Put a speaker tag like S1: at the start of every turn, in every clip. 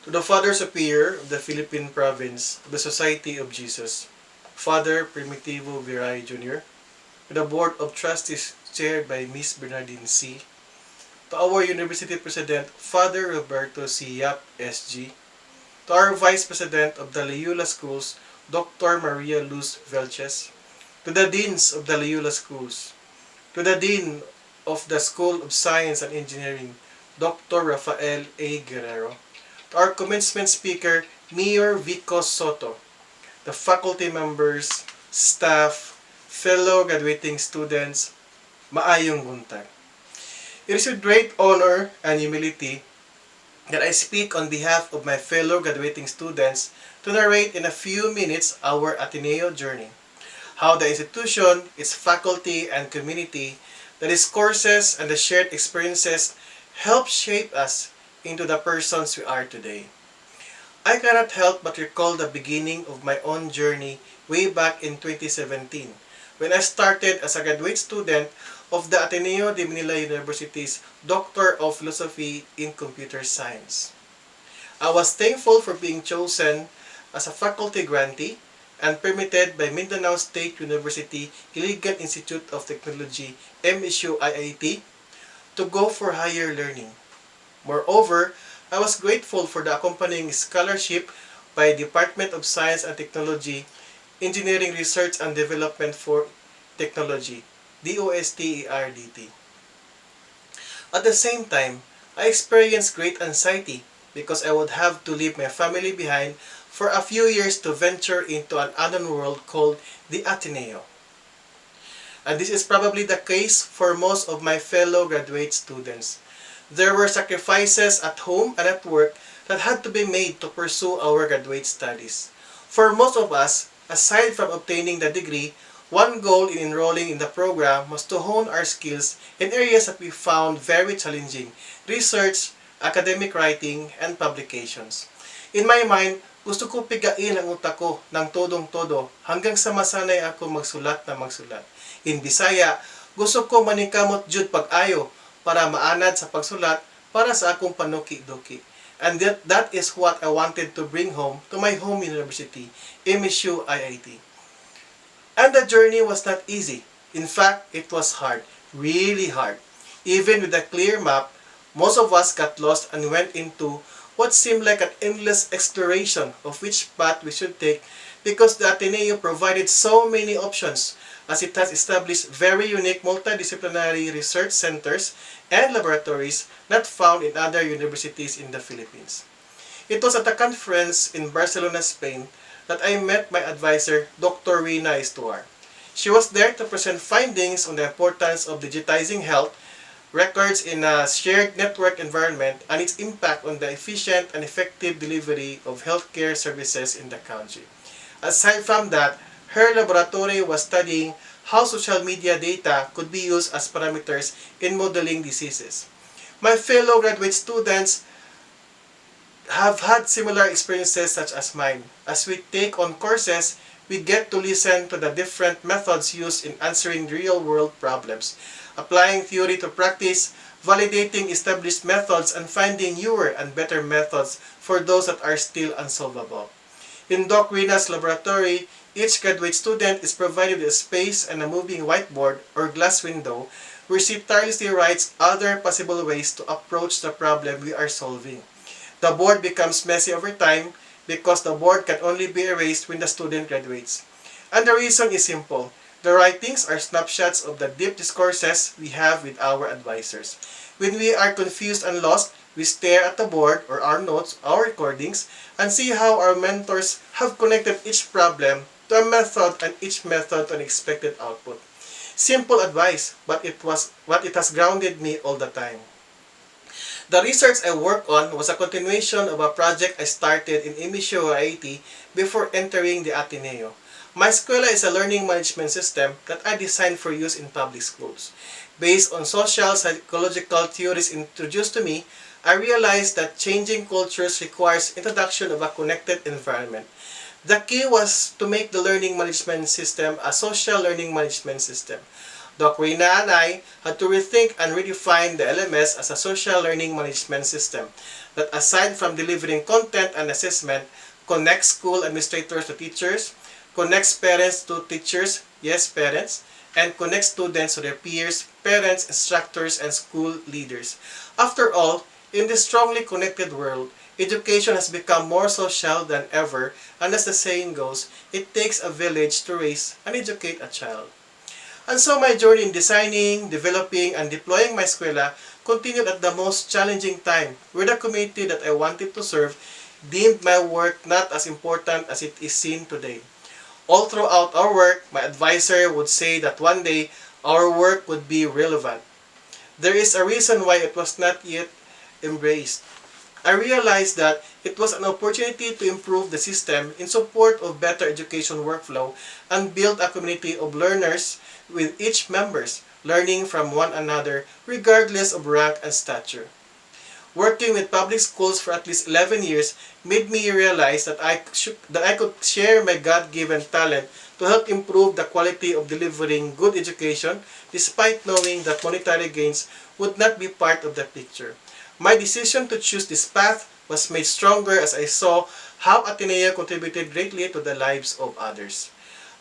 S1: To the Father Superior of the Philippine Province of the Society of Jesus, Father Primitivo Viray Jr., to the Board of Trustees chaired by Miss Bernardine C., to our University President, Father Roberto C. Yap, SG, to our Vice President of the Loyola Schools, Dr. Maria Luz Velches, to the Deans of the Loyola Schools, to the Dean of the School of Science and Engineering, Dr. Rafael A. Guerrero, to our commencement speaker, Mayor Vico Soto, the faculty members, staff, fellow graduating students, maayong buntag. It is with great honor and humility that I speak on behalf of my fellow graduating students to narrate in a few minutes our Ateneo journey. How the institution, its faculty and community, that its courses and the shared experiences help shape us into the persons we are today. I cannot help but recall the beginning of my own journey way back in 2017 when I started as a graduate student of the Ateneo de Manila University's Doctor of Philosophy in Computer Science. I was thankful for being chosen as a faculty grantee and permitted by Mindanao State University Iligan Institute of Technology MSU-IIT to go for higher learning. Moreover, I was grateful for the accompanying scholarship by Department of Science and Technology, Engineering Research and Development for Technology, DOSTERDT. At the same time, I experienced great anxiety because I would have to leave my family behind for a few years to venture into an unknown world called the Ateneo. And this is probably the case for most of my fellow graduate students. There were sacrifices at home and at work that had to be made to pursue our graduate studies. For most of us, aside from obtaining the degree, one goal in enrolling in the program was to hone our skills in areas that we found very challenging: research, academic writing, and publications. In my mind, gusto ko pigain ang utak ko ng todong-todo hanggang sa masanay ako magsulat na magsulat. In Bisaya, gusto ko maningkamot jud pag-ayo para maanad sa pagsulat para sa akong panuki-duki. And that is what I wanted to bring home to my home university, MSU-IIT. And the journey was not easy. In fact, it was hard, really hard. Even with a clear map, most of us got lost and went into what seemed like an endless exploration of which path we should take because the Ateneo provided so many options as it has established very unique multidisciplinary research centers and laboratories not found in other universities in the Philippines. It was at a conference in Barcelona, Spain, that I met my advisor, Dr. Rina Estuar. She was there to present findings on the importance of digitizing health records in a shared network environment and its impact on the efficient and effective delivery of healthcare services in the country. Aside from that, her laboratory was studying how social media data could be used as parameters in modeling diseases. My fellow graduate students have had similar experiences such as mine. As we take on courses, we get to listen to the different methods used in answering real-world problems, applying theory to practice, validating established methods, and finding newer and better methods for those that are still unsolvable. In Doc Rina's laboratory, each graduate student is provided with a space and a moving whiteboard or glass window where she tirelessly writes other possible ways to approach the problem we are solving. The board becomes messy over time because the board can only be erased when the student graduates. And the reason is simple. The writings are snapshots of the deep discourses we have with our advisors. When we are confused and lost, we stare at the board or our notes, our recordings, and see how our mentors have connected each problem to a method and each method to an expected output. Simple advice, but it has grounded me all the time. The research I work on was a continuation of a project I started in MSU-IIT before entering the Ateneo. My eskwela is a learning management system that I designed for use in public schools. Based on social psychological theories introduced to me, I realized that changing cultures requires introduction of a connected environment. The key was to make the learning management system a social learning management system. Doc Reyna and I had to rethink and redefine the LMS as a social learning management system that, aside from delivering content and assessment, connects school administrators to teachers, connects parents to teachers, yes parents, and connects students to their peers, parents, instructors, and school leaders. After all, in this strongly connected world, education has become more social than ever, and as the saying goes, it takes a village to raise and educate a child. And so my journey in designing, developing, and deploying my eskwela continued at the most challenging time, where the community that I wanted to serve deemed my work not as important as it is seen today. All throughout our work, my advisor would say that one day our work would be relevant. There is a reason why it was not yet embraced. I realized that it was an opportunity to improve the system in support of better education workflow and build a community of learners with each members learning from one another regardless of rank and stature. Working with public schools for at least 11 years made me realize that I could share my God-given talent to help improve the quality of delivering good education despite knowing that monetary gains would not be part of the picture. My decision to choose this path was made stronger as I saw how Ateneo contributed greatly to the lives of others.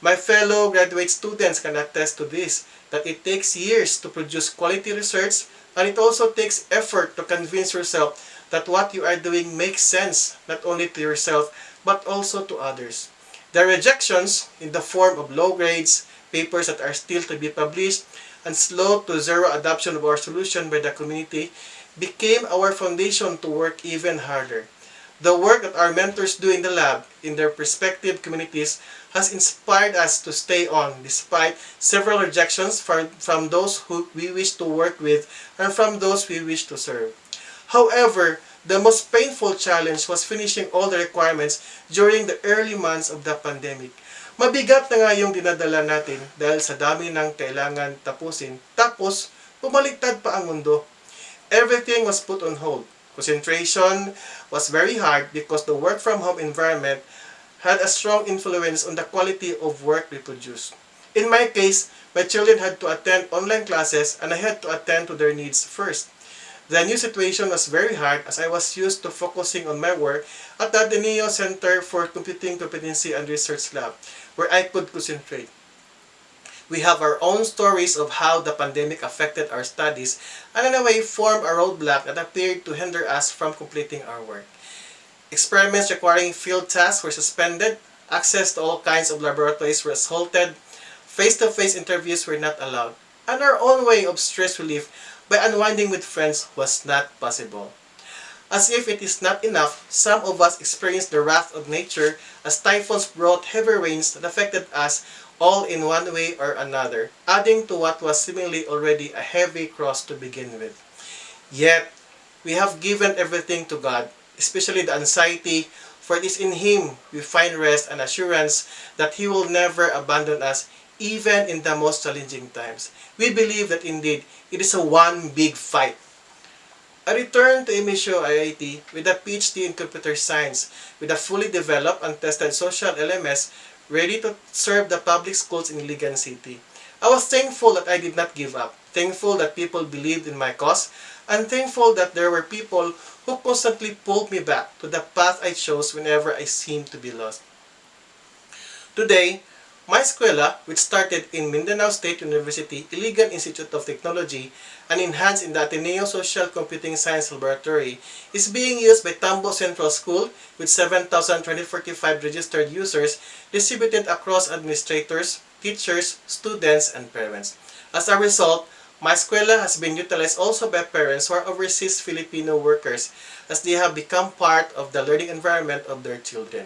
S1: My fellow graduate students can attest to this, that it takes years to produce quality research, and it also takes effort to convince yourself that what you are doing makes sense not only to yourself but also to others. The rejections in the form of low grades, papers that are still to be published, and slow to zero adoption of our solution by the community became our foundation to work even harder. The work that our mentors do in the lab, in their respective communities, has inspired us to stay on despite several rejections from those who we wish to work with and from those we wish to serve. However, the most painful challenge was finishing all the requirements during the early months of the pandemic. Mabigat na nga yung dinadala natin dahil sa dami ng kailangan tapusin, tapos bumaliktad pa ang mundo. Everything was put on hold. Concentration was very hard because the work from home environment had a strong influence on the quality of work we produced. In my case, my children had to attend online classes and I had to attend to their needs first. The new situation was very hard as I was used to focusing on my work at the Ateneo Center for Computing Competency and Research Lab, where I could concentrate. We have our own stories of how the pandemic affected our studies and in a way formed a roadblock that appeared to hinder us from completing our work. Experiments requiring field tasks were suspended, access to all kinds of laboratories was halted, face-to-face interviews were not allowed, and our own way of stress relief by unwinding with friends was not possible. As if it is not enough, some of us experienced the wrath of nature as typhoons brought heavy rains that affected us all in one way or another, adding to what was seemingly already a heavy cross to begin with. Yet, we have given everything to God, especially the anxiety, for it is in Him we find rest and assurance that He will never abandon us even in the most challenging times. We believe that indeed it is a one big fight. I returned to MSU IIT with a PhD in computer science with a fully developed and tested social LMS ready to serve the public schools in Ligan City. I was thankful that I did not give up, thankful that people believed in my cause, and thankful that there were people who constantly pulled me back to the path I chose whenever I seemed to be lost. Today, my eskwela, which started in Mindanao State University Iligan Institute of Technology and enhanced in the Ateneo Social Computing Science Laboratory, is being used by Tambo Central School with 7,245 registered users distributed across administrators, teachers, students, and parents. As a result, my eskwela has been utilized also by parents who are overseas Filipino workers as they have become part of the learning environment of their children.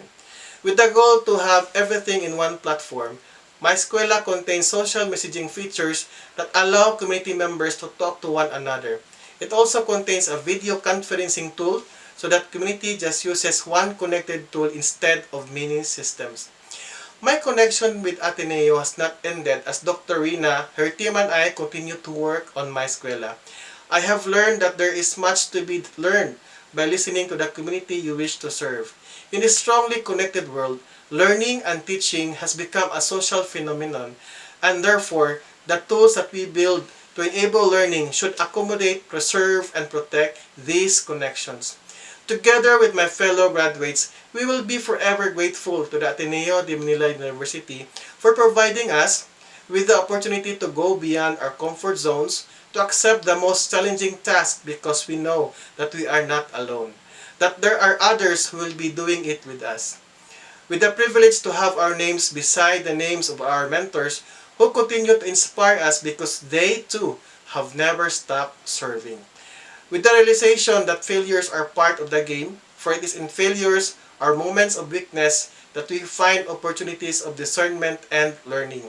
S1: With the goal to have everything in one platform, my eskwela contains social messaging features that allow community members to talk to one another. It also contains a video conferencing tool so that community just uses one connected tool instead of many systems. My connection with Ateneo has not ended as Dr. Rina, her team and I continue to work on my eskwela. I have learned that there is much to be learned by listening to the community you wish to serve. In this strongly connected world, learning and teaching has become a social phenomenon, and therefore, The tools that we build to enable learning should accommodate, preserve, and protect these connections. Together with my fellow graduates, we will be forever grateful to the Ateneo de Manila University for providing us with the opportunity to go beyond our comfort zones, to accept the most challenging task because we know that we are not alone, that there are others who will be doing it with us. With the privilege to have our names beside the names of our mentors who continue to inspire us because they too have never stopped serving. With the realization that failures are part of the game, for it is in failures or moments of weakness that we find opportunities of discernment and learning.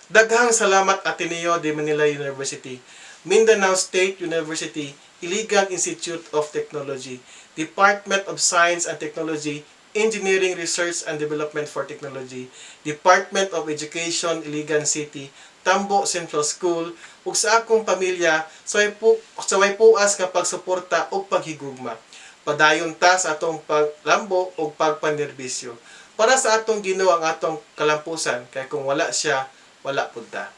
S1: Daghang salamat Ateneo de Manila University, Mindanao State University, Iligan Institute of Technology, Department of Science and Technology, Engineering Research and Development for Technology, Department of Education, Iligan City, Tambo Central School, ug sa akong pamilya sa way puas nga pagsuporta ug paghigugma. Padayon ta sa atong paglambo ug pagpanerbisyo para sa atong Ginoo ang atong kalampusan kay kung wala siya, wala pud ta.